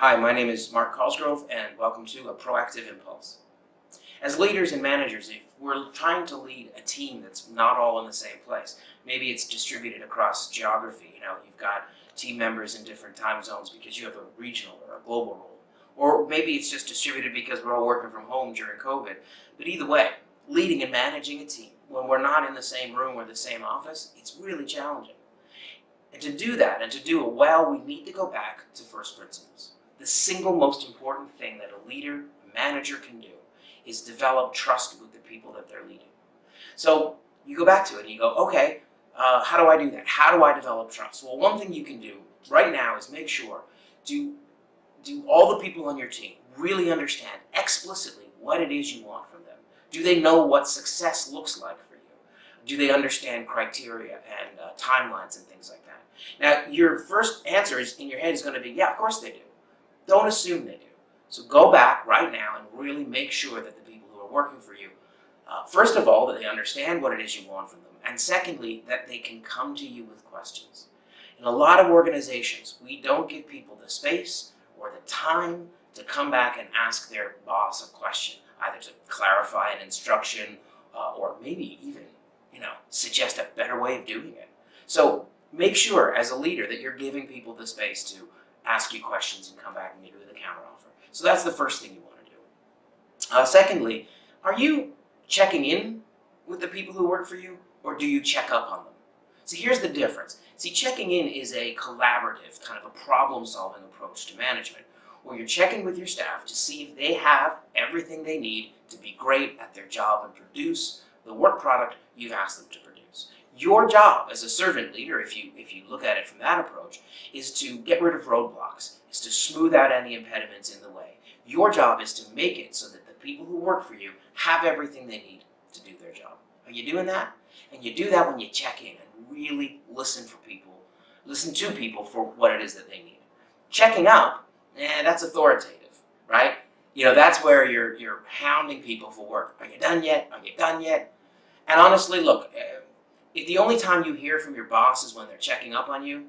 Hi, my name is Mark Cosgrove, and welcome to a PROAKTIV Impulse. As leaders and managers, if we're trying to lead a team that's not all in the same place, maybe it's distributed across geography, you've got team members in different time zones because you have a regional or a global role. Or maybe it's just distributed because we're all working from home during COVID. But either way, leading and managing a team, when we're not in the same room or the same office, it's really challenging. And to do that, and to do it well, we need to go back to first principles. The single most important thing that a leader, a manager can do is develop trust with the people that they're leading. So you go back to it and you go, okay, how do I do that? How do I develop trust? Well, one thing you can do right now is make sure do all the people on your team really understand explicitly what it is you want from them. Do they know what success looks like for you? Do they understand criteria and timelines and things like that? Now, your first answer in your head is going to be, yeah, of course they do. Don't assume they do. So go back right now and really make sure that the people who are working for you, first of all, that they understand what it is you want from them, and secondly, that they can come to you with questions. In a lot of organizations, we don't give people the space or the time to come back and ask their boss a question, either to clarify an instruction or maybe even, suggest a better way of doing it. So make sure as a leader that you're giving people the space to ask you questions and come back and maybe with a counteroffer. So that's the first thing you want to do. Secondly, are you checking in with the people who work for you, or do you check up on them? See, here's the difference. See, checking in is a collaborative, kind of a problem-solving approach to management, where you're checking with your staff to see if they have everything they need to be great at their job and produce the work product you've asked them to produce. Your job as a servant leader, if you look at it from that approach, is to get rid of roadblocks, is to smooth out any impediments in the way. Your job is to make it so that the people who work for you have everything they need to do their job. Are you doing that? And you do that when you check in and really listen to people for what it is that they need. Checking up, that's authoritative, right? That's where you're hounding people for work. Are you done yet? Are you done yet? And honestly, look, if the only time you hear from your boss is when they're checking up on you,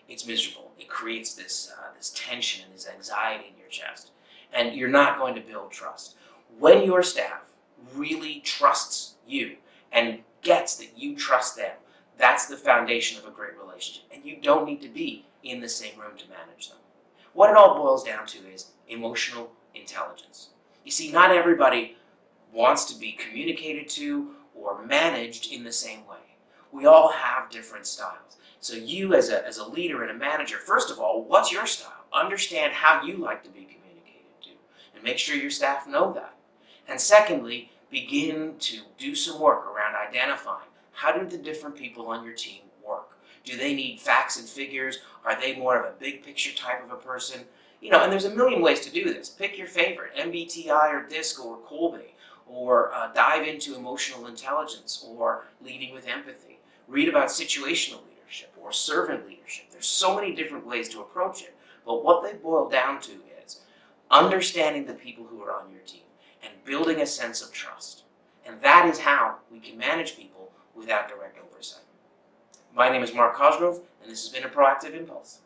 it's miserable. It creates this tension and this anxiety in your chest. And you're not going to build trust. When your staff really trusts you and gets that you trust them, that's the foundation of a great relationship. And you don't need to be in the same room to manage them. What it all boils down to is emotional intelligence. You see, not everybody wants to be communicated to or managed in the same way. We all have different styles. So you as a leader and a manager, first of all, what's your style? Understand how you like to be communicated to and make sure your staff know that. And secondly, begin to do some work around identifying how do the different people on your team work? Do they need facts and figures? Are they more of a big picture type of a person? And there's a million ways to do this. Pick your favorite, MBTI or DISC or Colby, or dive into emotional intelligence or leading with empathy. Read about situational leadership or servant leadership. There's so many different ways to approach it, but what they boil down to is understanding the people who are on your team and building a sense of trust. And that is how we can manage people without direct oversight. My name is Mark Cosgrove, and this has been a PROAKTIV Impulse.